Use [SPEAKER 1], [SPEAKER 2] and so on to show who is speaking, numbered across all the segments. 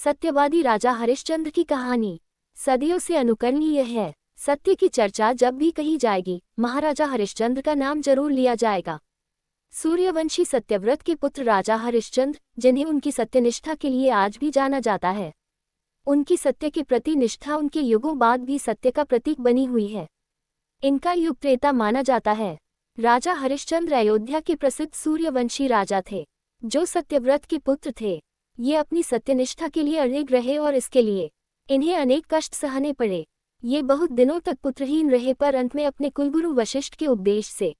[SPEAKER 1] सत्यवादी राजा हरिश्चंद्र की कहानी सदियों से अनुकरणीय है। सत्य की चर्चा जब भी कही जाएगी, महाराजा हरिश्चंद्र का नाम जरूर लिया जाएगा। सूर्यवंशी सत्यव्रत के पुत्र राजा हरिश्चंद्र, जिन्हें उनकी सत्यनिष्ठा के लिए आज भी जाना जाता है। उनकी सत्य के प्रति निष्ठा उनके युगों बाद भी सत्य का प्रतीक बनी हुई है। इनका युग त्रेता माना जाता है। राजा हरिश्चंद्र अयोध्या के प्रसिद्ध सूर्यवंशी राजा थे, जो सत्यव्रत के पुत्र थे। ये अपनी सत्यनिष्ठा के लिए अड़िग रहे और इसके लिए इन्हें अनेक कष्ट सहने पड़े। ये बहुत दिनों तक पुत्रहीन रहे, पर अंत में अपने कुलगुरु वशिष्ठ के उपदेश से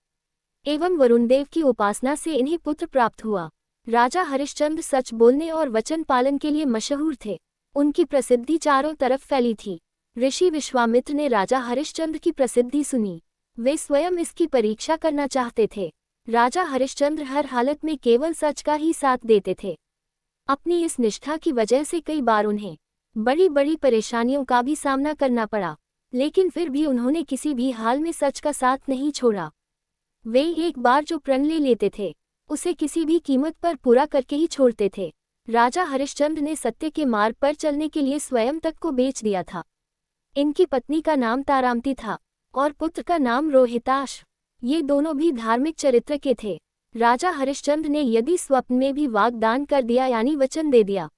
[SPEAKER 1] एवं वरुण देव की उपासना से इन्हें पुत्र प्राप्त हुआ। राजा हरिश्चंद्र सच बोलने और वचन पालन के लिए मशहूर थे। उनकी प्रसिद्धि चारों तरफ फैली थी। ऋषि विश्वामित्र ने राजा हरिश्चंद्र की प्रसिद्धि सुनी। वे स्वयं इसकी परीक्षा करना चाहते थे। राजा हरिश्चंद्र हर हालत में केवल सच का ही साथ देते थे। अपनी इस निष्ठा की वजह से कई बार उन्हें बड़ी बड़ी परेशानियों का भी सामना करना पड़ा, लेकिन फिर भी उन्होंने किसी भी हाल में सच का साथ नहीं छोड़ा। वे एक बार जो प्रण ले लेते थे, उसे किसी भी कीमत पर पूरा करके ही छोड़ते थे। राजा हरिश्चंद्र ने सत्य के मार्ग पर चलने के लिए स्वयं तक को बेच दिया था। इनकी पत्नी का नाम तारामती था और पुत्र का नाम रोहिताश। ये दोनों भी धार्मिक चरित्र के थे। राजा हरिश्चंद्र ने यदि स्वप्न में भी वाग्दान कर दिया, यानी वचन दे दिया,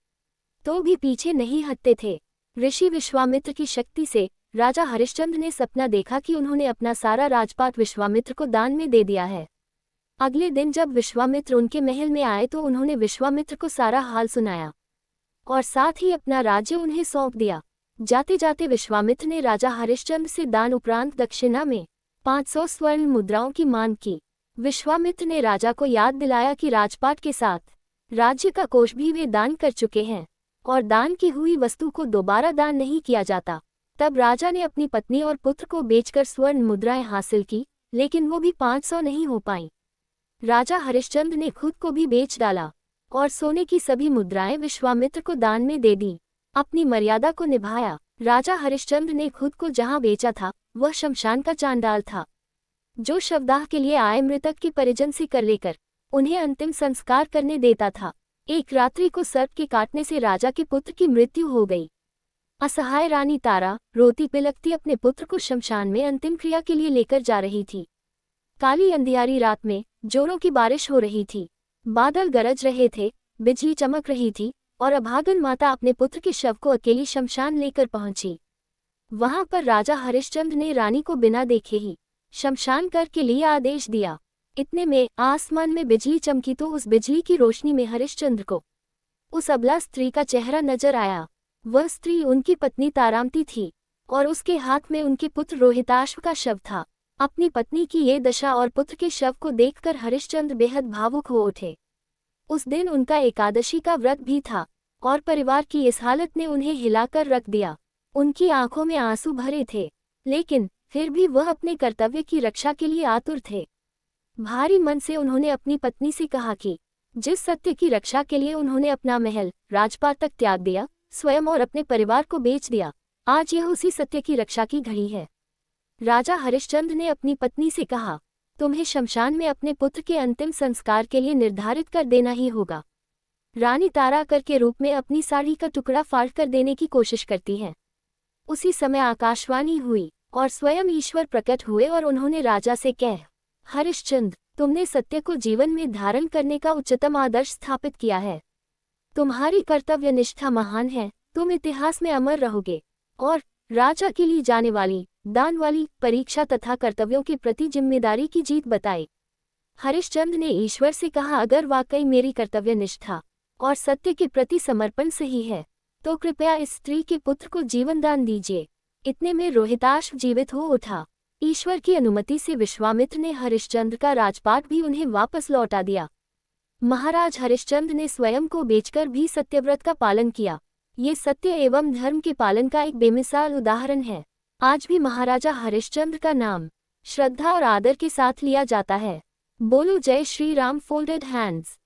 [SPEAKER 1] तो भी पीछे नहीं हटते थे। ऋषि विश्वामित्र की शक्ति से राजा हरिश्चंद्र ने सपना देखा कि उन्होंने अपना सारा राजपाट विश्वामित्र को दान में दे दिया है। अगले दिन जब विश्वामित्र उनके महल में आए तो उन्होंने विश्वामित्र को सारा हाल सुनाया और साथ ही अपना राज्य उन्हें सौंप दिया। जाते जाते विश्वामित्र ने राजा हरिश्चंद्र से दान उपरांत दक्षिणा में 500 स्वर्ण मुद्राओं की मांग की। विश्वामित्र ने राजा को याद दिलाया कि राजपाट के साथ राज्य का कोष भी वे दान कर चुके हैं और दान की हुई वस्तु को दोबारा दान नहीं किया जाता। तब राजा ने अपनी पत्नी और पुत्र को बेचकर स्वर्ण मुद्राएं हासिल की, लेकिन वो भी 500 नहीं हो पाईं। राजा हरिश्चंद्र ने खुद को भी बेच डाला और सोने की सभी मुद्राएं विश्वामित्र को दान में दे दी। अपनी मर्यादा को निभाया। राजा हरिश्चंद्र ने खुद को जहां बेचा था, वह शमशान का चांडाल था, जो शवदाह के लिए आए मृतक के परिजन से कर लेकर उन्हें अंतिम संस्कार करने देता था। एक रात्रि को सर्प के काटने से राजा के पुत्र की मृत्यु हो गई। असहाय रानी तारा रोती पिलकती अपने पुत्र को शमशान में अंतिम क्रिया के लिए लेकर जा रही थी। काली अंधियारी रात में जोरों की बारिश हो रही थी। बादल गरज रहे थे, बिजली चमक रही थी और अभागन माता अपने पुत्र के शव को अकेली शमशान लेकर पहुंची। वहां पर राजा हरिश्चंद्र ने रानी को बिना देखे ही शमशान कर के लिए आदेश दिया। इतने में आसमान में बिजली चमकी तो उस बिजली की रोशनी में हरिश्चंद्र को उस अबला स्त्री का चेहरा नजर आया। वह स्त्री उनकी पत्नी तारामती थी और उसके हाथ में उनके पुत्र रोहिताश्व का शव था। अपनी पत्नी की ये दशा और पुत्र के शव को देखकर हरिश्चंद्र बेहद भावुक हो उठे। उस दिन उनका एकादशी का व्रत भी था और परिवार की इस हालत ने उन्हें हिलाकर रख दिया। उनकी आंखों में आंसू भरे थे, लेकिन फिर भी वह अपने कर्तव्य की रक्षा के लिए आतुर थे। भारी मन से उन्होंने अपनी पत्नी से कहा कि जिस सत्य की रक्षा के लिए उन्होंने अपना महल राजपाट तक त्याग दिया, स्वयं और अपने परिवार को बेच दिया, आज यह उसी सत्य की रक्षा की घड़ी है। राजा हरिश्चंद्र ने अपनी पत्नी से कहा, तुम्हें शमशान में अपने पुत्र के अंतिम संस्कार के लिए निर्धारित कर देना ही होगा। रानी तारा कर के रूप में अपनी साड़ी का टुकड़ा फाड़ कर देने की कोशिश करती है। उसी समय आकाशवाणी हुई और स्वयं ईश्वर प्रकट हुए और उन्होंने राजा से कह, हरिश्चंद्र, तुमने सत्य को जीवन में धारण करने का उच्चतम आदर्श स्थापित किया है। तुम्हारी कर्तव्य निष्ठा महान है। तुम इतिहास में अमर रहोगे। और राजा के लिए जाने वाली दान वाली परीक्षा तथा कर्तव्यों के प्रति जिम्मेदारी की जीत बताई। हरिश्चंद्र ने ईश्वर से कहा, अगर वाकई मेरी कर्तव्य निष्ठा और सत्य के प्रति समर्पण सही है, तो कृपया इस स्त्री के पुत्र को जीवन दान दीजिए। इतने में रोहिताश्व जीवित हो उठा। ईश्वर की अनुमति से विश्वामित्र ने हरिश्चंद्र का राजपाट भी उन्हें वापस लौटा दिया। महाराज हरिश्चंद्र ने स्वयं को बेचकर भी सत्यव्रत का पालन किया। ये सत्य एवं धर्म के पालन का एक बेमिसाल उदाहरण है। आज भी महाराजा हरिश्चंद्र का नाम श्रद्धा और आदर के साथ लिया जाता है। बोलो जय श्री राम। Folded hands.